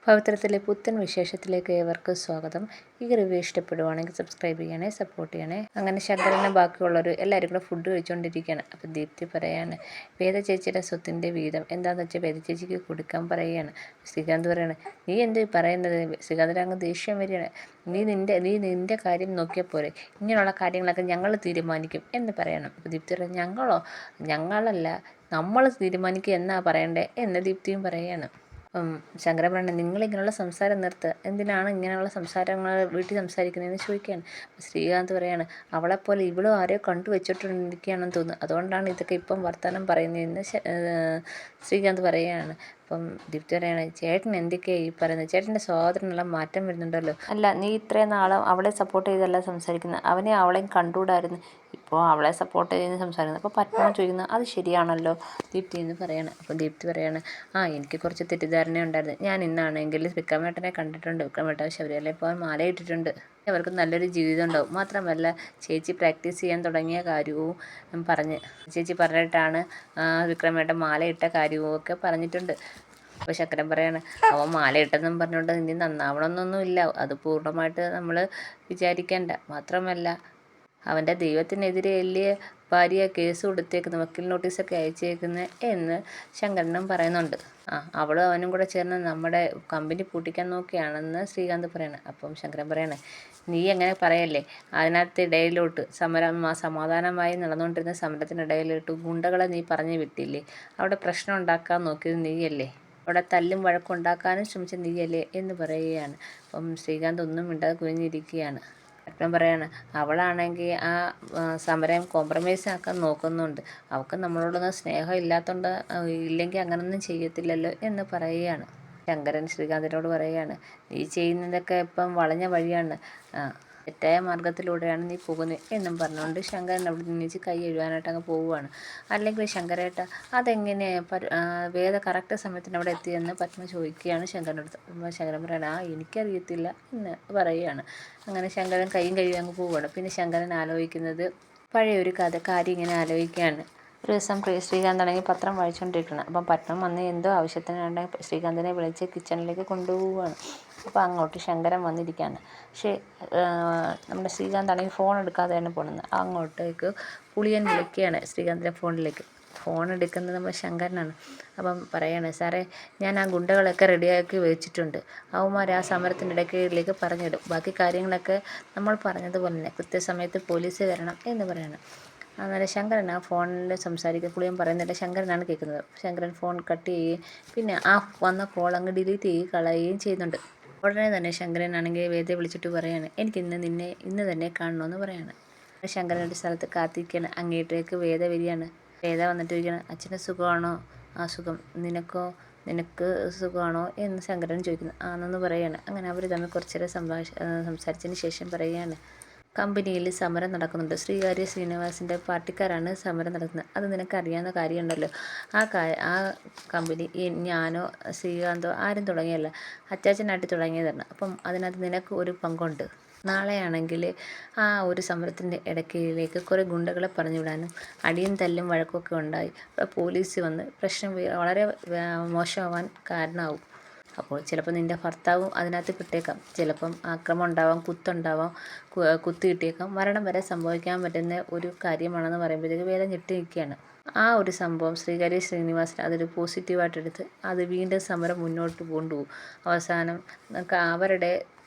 പവിത്രത്തിലെ പുത്തൻ വിശേഷത്തിലേക്ക് ഏവർക്കും സ്വാഗതം. ഈ റിവ്യൂ ഇഷ്ടപ്പെടുവാണെങ്കിൽ സബ്സ്ക്രൈബ് ചെയ്യണേ, സപ്പോർട്ട് ചെയ്യണേ. അങ്ങനെ ശങ്കരനെ ബാക്കിയുള്ളവർ എല്ലാവരും കൂടെ ഫുഡ് കഴിച്ചുകൊണ്ടിരിക്കുകയാണ്. അപ്പം ദീപ്തി പറയാണ്, വേദ ചേച്ചിയുടെ സ്വത്തിൻ്റെ വീതം എന്താണെന്ന് വെച്ചാൽ വേദ ചേച്ചിക്ക് കൊടുക്കാൻ പറയുകയാണ്. ശ്രീകാന്ത് പറയാണ്, നീ എന്ത് പറയുന്നത്? ശ്രീകാന്തിന് അങ്ങ് ദേഷ്യം വരികയാണ്. നീ നിൻ്റെ കാര്യം നോക്കിയാൽ പോരെ, ഇങ്ങനെയുള്ള കാര്യങ്ങളൊക്കെ ഞങ്ങൾ തീരുമാനിക്കും എന്ന് പറയണം. അപ്പോൾ ദീപ്തി പറയും, ഞങ്ങളല്ല നമ്മൾ തീരുമാനിക്കുക എന്നാ പറയണ്ടേ എന്ന് ദീപ്തിയും പറയുകയാണ്. ശങ്കരൻ പറഞ്ഞു, നിങ്ങളിങ്ങനെയുള്ള സംസാരം നിർത്തുക, എന്തിനാണ് ഇങ്ങനെയുള്ള സംസാരങ്ങൾ വീട്ടിൽ സംസാരിക്കുന്നതെന്ന് ചോദിക്കുകയാണ്. ശ്രീകാന്ത് പറയാണ്, അവളെപ്പോലെ ഇവളും ആരെയോ കണ്ടു വെച്ചിട്ടിരിക്കുകയാണെന്ന് തോന്നുന്നു, അതുകൊണ്ടാണ് ഇതൊക്കെ ഇപ്പം വർത്തമാനം പറയുന്നതെന്ന് ശ്രീകാന്ത് പറയുകയാണ്. അപ്പം ദീപ്തി പറയാണ്, ചേട്ടൻ എന്തൊക്കെയാണ് ഈ പറയുന്നത്? ചേട്ടൻ്റെ സഹോദരനെല്ലാം മാറ്റം വരുന്നുണ്ടല്ലോ. അല്ല, നീ ഇത്രയും നാളും അവളെ സപ്പോർട്ട് ചെയ്തല്ല സംസാരിക്കുന്നത്, അവനെ അവളെയും കണ്ടുകൂടായിരുന്നു, ഇപ്പോൾ അവളെ സപ്പോർട്ട് ചെയ്ത് സംസാരിക്കുന്നത്. അപ്പോൾ പത്മ ചോദിക്കുന്നത്, അത് ശരിയാണല്ലോ ദീപ്തി എന്ന് പറയാണ്. അപ്പോൾ ദീപ്തി പറയാണ്, എനിക്ക് കുറച്ച് തെറ്റിദ്ധാരണ ഉണ്ടായിരുന്നു. ഞാൻ ഇന്നാണെങ്കിൽ വിക്രമേട്ടനെ കണ്ടിട്ടുണ്ട്. വിക്രമേട്ടൻ ശബരിമലയിൽ പോകാൻ മാലയിട്ടിട്ടുണ്ട്. അവർക്ക് നല്ലൊരു ജീവിതം ഉണ്ടാവും. മാത്രമല്ല, ചേച്ചി പ്രാക്ടീസ് ചെയ്യാൻ തുടങ്ങിയ കാര്യവും ചേച്ചി പറഞ്ഞിട്ടാണ് വിക്രമേട്ടൻ മാലയിട്ട കാര്യവും ഒക്കെ പറഞ്ഞിട്ടുണ്ട്. അപ്പോൾ ശങ്കരൻ പറയാണ്, അവൻ മാലയിട്ടെന്നും പറഞ്ഞുകൊണ്ട് ഇനി നന്നാവണമെന്നൊന്നുമില്ല, അത് പൂർണ്ണമായിട്ട് നമ്മൾ വിചാരിക്കേണ്ട. മാത്രമല്ല, അവൻ്റെ ദൈവത്തിനെതിരെ വലിയ ഭാര്യ കേസ് കൊടുത്തേക്കുന്നത്, വക്കീൽ നോട്ടീസൊക്കെ അയച്ചേക്കുന്നത് എന്ന് ശങ്കരനും പറയുന്നുണ്ട്. അവളും അവനും കൂടെ ചേർന്ന് നമ്മുടെ കമ്പനി പൂട്ടിക്കാൻ നോക്കിയാണെന്ന് ശ്രീകാന്ത് പറയണം. അപ്പം ശങ്കരൻ പറയണേ, നീ എങ്ങനെ പറയല്ലേ, അതിനകത്ത് ഇടയിലോട്ട് സമാധാനമായി നടന്നുകൊണ്ടിരുന്ന സമരത്തിനിടയിലോട്ട് ഗുണ്ടകളെ നീ പറഞ്ഞു വിട്ടില്ലേ, അവിടെ പ്രശ്നം ഉണ്ടാക്കാൻ നോക്കിയത് നീയല്ലേ, അവിടെ തല്ലും വഴക്കുണ്ടാക്കാനും ശ്രമിച്ച നീയല്ലേ എന്ന് പറയുകയാണ്. അപ്പം ശ്രീകാന്ത് ഒന്നും മിണ്ടാതെ കുനിഞ്ഞിരിക്കുകയാണ്. പത്മൻ പറയാണ്, അവളാണെങ്കിൽ ആ സമരം കോംപ്രമൈസ് ആക്കാൻ നോക്കുന്നുണ്ട്, അവൾക്ക് നമ്മളോടൊന്നും സ്നേഹം ഇല്ലെങ്കിൽ അങ്ങനൊന്നും ചെയ്യത്തില്ലല്ലോ എന്ന് പറയുകയാണ്. ശങ്കരൻ ശ്രീകാന്തിനോട് പറയുകയാണ്, നീ ചെയ്യുന്നതൊക്കെ ഇപ്പം വളഞ്ഞ വഴിയാണ്, തെറ്റായ മാർഗത്തിലൂടെയാണ് നീ പോകുന്നത് എന്നും പറഞ്ഞുകൊണ്ട് ശങ്കരൻ അവിടെ നിന്നിച്ച് കൈ എഴുവാനായിട്ട് അങ്ങ് പോവുകയാണ്. അല്ലെങ്കിൽ ശങ്കരേട്ട, അതെങ്ങനെ വേദ കറക്റ്റ് സമയത്തിന് അവിടെ എത്തിയെന്ന് പത്മ ചോദിക്കുകയാണ് ശങ്കരനോട്. ശങ്കരൻ പറയണ, എനിക്കറിയത്തില്ല എന്ന് പറയുകയാണ്. അങ്ങനെ ശങ്കരൻ കൈയും കഴിയും അങ്ങ് പോവുകയാണ്. പിന്നെ ശങ്കരൻ ആലോചിക്കുന്നത് പഴയൊരു കാര്യം ഇങ്ങനെ ആലോചിക്കുകയാണ്. ഒരു ദിവസം ശ്രീകാന്താണെങ്കിൽ പത്രം വായിച്ചുകൊണ്ടിരിക്കണം. അപ്പം പത്മം വന്ന് എന്തോ ആവശ്യത്തിനാണ് ശ്രീകാന്തിനെ വിളിച്ച് കിച്ചണിലേക്ക് കൊണ്ടുപോവുകയാണ്. അപ്പോൾ അങ്ങോട്ട് ശങ്കരൻ വന്നിരിക്കുകയാണ്. പക്ഷേ നമ്മുടെ ശ്രീകാന്താണെങ്കിൽ ഫോൺ എടുക്കാതെയാണ് പോകുന്നത്. അങ്ങോട്ടേക്ക് പുളിയൻ വിളിക്കുകയാണ് ശ്രീകാന്തിൻ്റെ ഫോണിലേക്ക്. ഫോൺ എടുക്കുന്നത് നമ്മുടെ ശങ്കരനാണ്. അപ്പം പറയാണ്, സാറേ, ഞാൻ ആ ഗുണ്ടകളൊക്കെ റെഡിയാക്കി വെച്ചിട്ടുണ്ട്, അവന്മാർ ആ സമരത്തിനിടയ്ക്കിലേക്ക് പറഞ്ഞിടും, ബാക്കി കാര്യങ്ങളൊക്കെ നമ്മൾ പറഞ്ഞതുപോലെ തന്നെ കൃത്യസമയത്ത് പോലീസ് വരണം എന്ന് പറയണം. അന്നേരം ശങ്കരൻ ആ ഫോണിൽ സംസാരിക്കുക, പുളിയൻ പറയുന്നില്ല, ശങ്കരനാണ് കേൾക്കുന്നത്. ശങ്കരൻ ഫോൺ കട്ട് ചെയ്യുകയും പിന്നെ ആ വന്ന കോൾ അങ്ങ് ഡിലീറ്റ് ചെയ്യുകയും കളയുകയും ചെയ്യുന്നുണ്ട്. ഉടനെ തന്നെ ശങ്കരനാണെങ്കിൽ വേദയെ വിളിച്ചിട്ട് പറയാണ്, എനിക്ക് ഇന്ന് തന്നെ കാണണമെന്ന് പറയാണ്. ശങ്കരൻ ഒരു സ്ഥലത്ത് കാത്തിരിക്കുകയാണ്. അങ്ങേട്ടേക്ക് വേദ വരികയാണ്. വേദ വന്നിട്ട് ഇരിക്കുകയാണ്, അച്ഛന് സുഖമാണോ? ആ സുഖം. നിനക്ക് സുഖമാണോ എന്ന് ശങ്കരൻ ചോദിക്കുന്നു. ആണെന്ന് പറയാണ്. അങ്ങനെ അവർ തമ്മിൽ കുറച്ചേരം സംസാരിച്ചതിന് ശേഷം പറയുകയാണ്, കമ്പനിയിൽ സമരം നടക്കുന്നുണ്ട്. ശ്രീകാര്യ ശ്രീനിവാസിൻ്റെ പാർട്ടിക്കാരാണ് സമരം നടത്തുന്നത്. അത് നിനക്കറിയാവുന്ന കാര്യമുണ്ടല്ലോ. ആ കമ്പനി ഞാനോ ശ്രീകാന്തോ ആരും തുടങ്ങിയല്ല, അച്ചാച്ചനായിട്ട് തുടങ്ങിയതാണ്. അപ്പം അതിനകത്ത് നിനക്ക് ഒരു പങ്കുണ്ട്. നാളെയാണെങ്കിൽ ആ ഒരു സമരത്തിൻ്റെ ഇടയ്ക്കിലേക്ക് കുറേ ഗുണ്ടകളെ പറഞ്ഞു വിടാനും അടിയും തല്ലും വഴക്കൊക്കെ ഉണ്ടായി പോലീസ് വന്ന് പ്രശ്നം വളരെ മോശമാവാൻ കാരണമാവും. അപ്പോൾ ചിലപ്പോൾ നിൻ്റെ ഭർത്താവും അതിനകത്ത് കിട്ടിയേക്കാം, ചിലപ്പം ആക്രമണം ഉണ്ടാവാം, കുത്തുണ്ടാവാം, കുത്ത് കിട്ടിയേക്കാം, മരണം വരെ സംഭവിക്കാൻ പറ്റുന്ന ഒരു കാര്യമാണെന്ന് പറയുമ്പോഴത്തേക്ക് വേദന ഞെട്ടി നിൽക്കുകയാണ്. ആ ഒരു സംഭവം ശ്രീകാര്യ ശ്രീനിവാസൻ അതൊരു പോസിറ്റീവായിട്ടെടുത്ത് അത് വീണ്ടും സമരം മുന്നോട്ട് കൊണ്ടുപോകും. അവസാനം അവരുടെ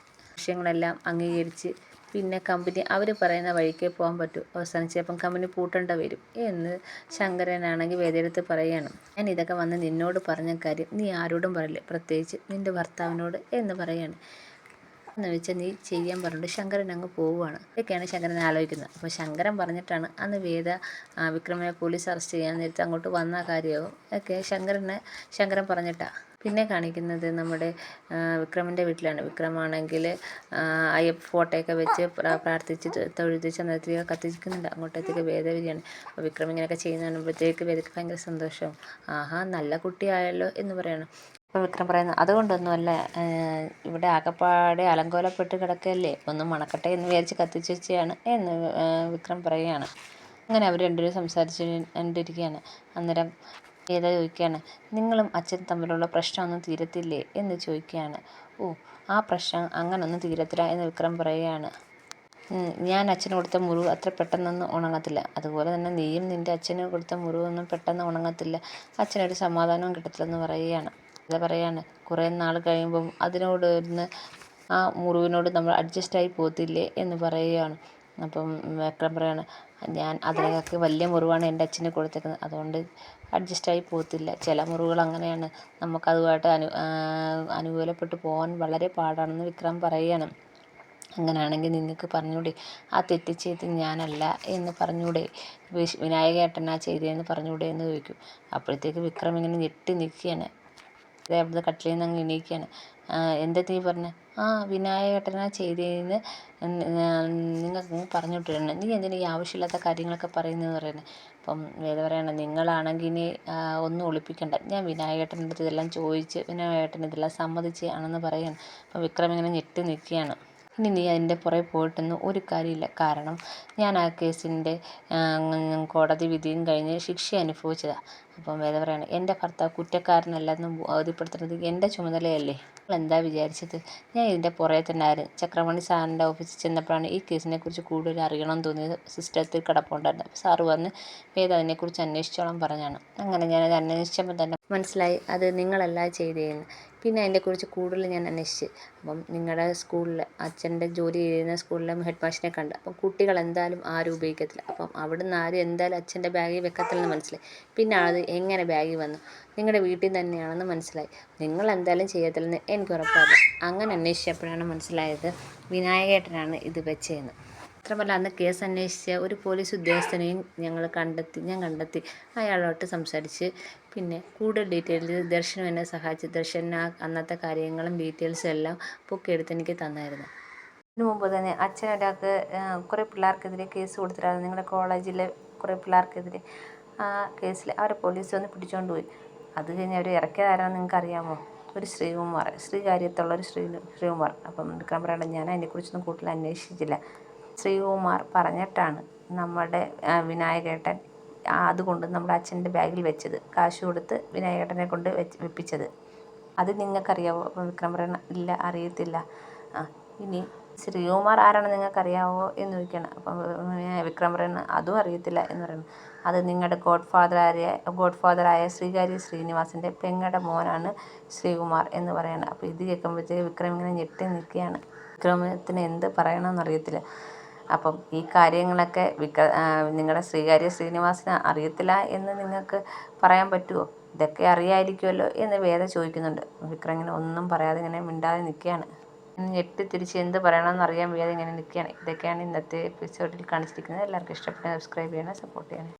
വിഷയങ്ങളെല്ലാം അംഗീകരിച്ച് പിന്നെ കമ്പനി അവർ പറയുന്ന വഴിക്കേ പോകാൻ പറ്റൂ. അവസാനം ചിലപ്പം കമ്പനി പൂട്ടേണ്ടി വരും എന്ന് ശങ്കരനാണെങ്കിൽ വേദയെടുത്ത് പറയുകയാണ്. ഞാൻ ഇതൊക്കെ വന്ന് നിന്നോട് പറഞ്ഞ കാര്യം നീ ആരോടും പറയില്ല, പ്രത്യേകിച്ച് നിൻ്റെ ഭർത്താവിനോട് എന്ന് പറയുകയാണ്. എന്ന് വെച്ചാൽ നീ ചെയ്യാൻ പറഞ്ഞിട്ട് ശങ്കരൻ അങ്ങ് പോവുകയാണ്. ഇതൊക്കെയാണ് ശങ്കരൻ ആലോചിക്കുന്നത്. അപ്പോൾ ശങ്കരൻ പറഞ്ഞിട്ടാണ് അന്ന് വേദ വിക്രമനെ പോലീസ് അറസ്റ്റ് ചെയ്യാൻ നേരത്തെ അങ്ങോട്ട് വന്ന കാര്യവും ഒക്കെ ശങ്കരൻ പറഞ്ഞിട്ടാണ്. പിന്നെ കാണിക്കുന്നത് നമ്മുടെ വിക്രമിൻ്റെ വീട്ടിലാണ്. വിക്രമാണെങ്കിൽ അയ്യപ്പ ഫോട്ടോയൊക്കെ വെച്ച് പ്രാർത്ഥിച്ച് തൊഴുത് ചന്ദ്രത്തിരിക കത്തിക്കുന്നുണ്ട്. അങ്ങോട്ടേക്ക് വേദ വരികയാണ്. അപ്പോൾ വിക്രം ഇങ്ങനെയൊക്കെ ചെയ്യുന്ന കാണുമ്പോഴത്തേക്ക് വേദയ്ക്ക് ഭയങ്കര സന്തോഷവും, ആഹാ നല്ല കുട്ടിയായല്ലോ എന്ന് പറയണം. അപ്പോൾ വിക്രം പറയുന്നത്, അതുകൊണ്ടൊന്നുമല്ല, ഇവിടെ ആകപ്പാടെ അലങ്കോലപ്പെട്ട് കിടക്കുകയല്ലേ, ഒന്ന് മണക്കട്ടെ എന്ന് വിചാരിച്ച് കത്തിച്ച് വെച്ചാണ് എന്ന് വിക്രം പറയുകയാണ്. അങ്ങനെ അവർ രണ്ടുപേരും സംസാരിച്ച് കണ്ടിരിക്കുകയാണ്. അന്നേരം വേദ ചോദിക്കുകയാണ്, നിങ്ങളും അച്ഛനും തമ്മിലുള്ള പ്രശ്നമൊന്നും തീരത്തില്ലേ എന്ന് ചോദിക്കുകയാണ്. ഓ, ആ പ്രശ്നം അങ്ങനൊന്നും തീരത്തില്ല എന്ന് വിക്രം പറയുകയാണ്. ഞാൻ അച്ഛന് കൊടുത്ത മുറിവ് അത്ര പെട്ടെന്നൊന്നും ഉണങ്ങത്തില്ല. അതുപോലെ തന്നെ നീയും നിൻ്റെ അച്ഛന് കൊടുത്ത മുറിവൊന്നും പെട്ടെന്ന് ഉണങ്ങത്തില്ല. അച്ഛനൊരു സമാധാനവും കിട്ടത്തില്ലെന്ന് പറയുകയാണ്. വേദ പറയാണ്, കുറേ നാൾ കഴിയുമ്പം ആ മുറിവിനോട് നമ്മൾ അഡ്ജസ്റ്റായി പോകത്തില്ലേ എന്ന് പറയുകയാണ്. അപ്പം വിക്രം പറയാണ്, അതിനൊക്കെ വലിയ മുറിവാണ് എൻ്റെ അച്ഛന് കൊടുത്തേക്കുന്നത്, അതുകൊണ്ട് അഡ്ജസ്റ്റായി പോകത്തില്ല. ചില മുറിവുകൾ അങ്ങനെയാണ്, നമുക്കതുമായിട്ട് അനുകൂലപ്പെട്ടു പോകാൻ വളരെ പാടാണെന്ന് വിക്രം പറയുകയാണ്. അങ്ങനെയാണെങ്കിൽ നിങ്ങൾക്ക് പറഞ്ഞൂടെ, ആ തെറ്റ് ചെയ്ത് ഞാനല്ല എന്ന് പറഞ്ഞൂടെ, വിനായകേട്ടനാ ചെയ്തതെന്ന് പറഞ്ഞൂടെ എന്ന് ചോദിക്കും. അപ്പോഴത്തേക്ക് വിക്രം ഇങ്ങനെ ഞെട്ടി നിൽക്കുകയാണ്. അവിടുന്ന് കട്ടിലിൽ നിന്ന് അങ്ങ് എണീക്കുകയാണ്. എന്താ നീ പറഞ്ഞ? ആ, വിനായകേട്ടനാ ചെയ്തതെന്ന് നിങ്ങൾക്ക് പറഞ്ഞിട്ടിരുന്നു, നീ എന്തിനാ ഈ ആവശ്യമില്ലാത്ത കാര്യങ്ങളൊക്കെ പറയുന്നതെന്ന് പറയുന്നത്. അപ്പം വേദ പറയണം, നിങ്ങളാണെങ്കിൽ ഇനി ഒന്നും ഒളിപ്പിക്കണ്ട, ഞാൻ വിനായകേട്ടൻ്റെ അടുത്ത് ഇതെല്ലാം ചോദിച്ച് വിനായകേട്ടൻ ഇതെല്ലാം സമ്മതിച്ച് ആണെന്ന് പറയുകയാണ്. അപ്പം വിക്രം ഇങ്ങനെ ഞെട്ടി നിൽക്കുകയാണ്. ഇനി നീ അതിൻ്റെ പുറകെ പോയിട്ടൊന്നും ഒരു കാര്യമില്ല. കാരണം ഞാൻ ആ കേസിൻ്റെ കോടതി വിധിയും കഴിഞ്ഞ് ശിക്ഷ അനുഭവിച്ചതാണ്. അപ്പം വേദ പറയാണ്, എൻ്റെ ഭർത്താവ് കുറ്റക്കാരനല്ലെന്ന് ബോധ്യപ്പെടുത്തുന്നത് എൻ്റെ ചുമതലയല്ലേ? നിങ്ങൾ എന്താ വിചാരിച്ചത് ഞാൻ ഇതിൻ്റെ പുറകെ തന്നെ ആയിരുന്നു? ചക്രമണി സാറിൻ്റെ ഓഫീസിൽ ചെന്നപ്പോഴാണ് ഈ കേസിനെക്കുറിച്ച് കൂടുതൽ അറിയണമെന്ന് തോന്നിയത്. സിസ്റ്റത്തിൽ കിടപ്പുണ്ടായിരുന്നു. അപ്പോൾ സാറ് വന്ന് വേദ അതിനെക്കുറിച്ച് അന്വേഷിച്ചോളാൻ പറഞ്ഞാണ്. അങ്ങനെ ഞാനത് അന്വേഷിച്ചപ്പോൾ തന്നെ മനസ്സിലായി അത് നിങ്ങളല്ല ചെയ്തതെന്ന്. പിന്നെ അതിനെക്കുറിച്ച് കൂടുതൽ ഞാൻ അന്വേഷിച്ച്, അപ്പം നിങ്ങളുടെ സ്കൂളിൽ അച്ഛൻ്റെ ജോലി ചെയ്യുന്ന സ്കൂളിലെ ഹെഡ് മാഷിനെ കണ്ട്. അപ്പം കുട്ടികൾ എന്തായാലും ആരും ഉപയോഗിക്കത്തില്ല, അപ്പം അവിടുന്ന് ആരും എന്തായാലും അച്ഛൻ്റെ ബാഗിൽ വെക്കത്തില്ലെന്ന് മനസ്സിലായി. പിന്നെ അത് എങ്ങനെ ബാഗിൽ വന്നു? നിങ്ങളുടെ വീട്ടിൽ തന്നെയാണെന്ന് മനസ്സിലായി. നിങ്ങൾ എന്തായാലും ചെയ്യത്തില്ലെന്ന് എനിക്ക് ഉറപ്പാണ്. അങ്ങനെ അന്വേഷിച്ചപ്പോഴാണ് മനസ്സിലായത് വിനായകേട്ടനാണ് ഇത് വെച്ചതെന്ന്. മാത്രമല്ല അന്ന് കേസ് അന്വേഷിച്ച ഒരു പോലീസ് ഉദ്യോഗസ്ഥനെയും ഞാൻ കണ്ടെത്തി. അയാളോട്ട് സംസാരിച്ച് പിന്നെ കൂടുതൽ ഡീറ്റെയിൽസ് ദർശനം എന്നെ സഹായിച്ചു. ദർശന അന്നത്തെ കാര്യങ്ങളും ഡീറ്റെയിൽസും എല്ലാം പൊക്കിയെടുത്ത് എനിക്ക് തന്നായിരുന്നു. ഇതിനു മുമ്പ് തന്നെ അച്ഛൻ ഒരാൾക്ക് കുറേ പിള്ളേർക്കെതിരെ കേസ് കൊടുത്തിട്ടായിരുന്നു, നിങ്ങളുടെ കോളേജിലെ കുറേ പിള്ളേർക്കെതിരെ. ആ കേസിൽ അവരെ പോലീസ് വന്ന് പിടിച്ചുകൊണ്ട് പോയി. അത് കഴിഞ്ഞ് അവർ ഇറക്കിയതാരാണെന്ന് നിങ്ങൾക്ക് അറിയാമോ? ഒരു ശ്രീകുമാർ, ശ്രീകാര്യത്തുള്ളൊരു ശ്രീകുമാർ. അപ്പം വിക്രം പറയണം, ഞാൻ അതിനെക്കുറിച്ചൊന്നും കൂടുതൽ അന്വേഷിച്ചില്ല. ശ്രീകുമാർ പറഞ്ഞിട്ടാണ് നമ്മുടെ വിനായകേട്ടൻ അതുകൊണ്ട് നമ്മുടെ അച്ഛൻ്റെ ബാഗിൽ വെച്ചത്, കാശ് കൊടുത്ത് വിനായകേട്ടനെ കൊണ്ട് വെപ്പിച്ചത്. അത് നിങ്ങൾക്കറിയാവോ? അപ്പം വിക്രം പറയണം, ഇല്ല, അറിയത്തില്ല. ഇനി ശ്രീകുമാർ ആരാണെന്ന് നിങ്ങൾക്കറിയാവോ എന്ന് ചോദിക്കണം. അപ്പം വിക്രം പറയുന്നത്, അതും അറിയത്തില്ല എന്ന് പറയുന്നു. അത് നിങ്ങളുടെ ഗോഡ്ഫാദറായ ശ്രീകാര്യ ശ്രീനിവാസിൻ്റെ പെങ്ങളുടെ മോനാണ് ശ്രീകുമാർ എന്ന് പറയുന്നത്. അപ്പോൾ ഇത് കേൾക്കുമ്പോഴത്തേക്ക് വിക്രം ഇങ്ങനെ ഞെട്ടി നിൽക്കുകയാണ്. വിക്രമത്തിന് എന്ത് പറയണമെന്നറിയത്തില്ല. അപ്പം ഈ കാര്യങ്ങളൊക്കെ നിങ്ങളുടെ ശ്രീകാര്യ ശ്രീനിവാസന് അറിയത്തില്ല എന്ന് നിങ്ങൾക്ക് പറയാൻ പറ്റുമോ? ഇതൊക്കെ അറിയാമായിരിക്കുമല്ലോ എന്ന് വേദ ചോദിക്കുന്നുണ്ട്. വിക്രം ഇങ്ങനെ ഒന്നും പറയാതെ ഇങ്ങനെ മിണ്ടാതെ നിൽക്കുകയാണ്. ഞെട്ടി തിരിച്ച് എന്ത് പറയണമെന്ന് അറിയാൻ വേദ ഇങ്ങനെ നിൽക്കുകയാണ്. ഇതൊക്കെയാണ് ഇന്നത്തെ എപ്പിസോഡിൽ കാണിച്ചിരിക്കുന്നത്. എല്ലാവർക്കും ഇഷ്ടപ്പെട്ട സബ്സ്ക്രൈബ് ചെയ്യണം, സപ്പോർട്ട് ചെയ്യണം.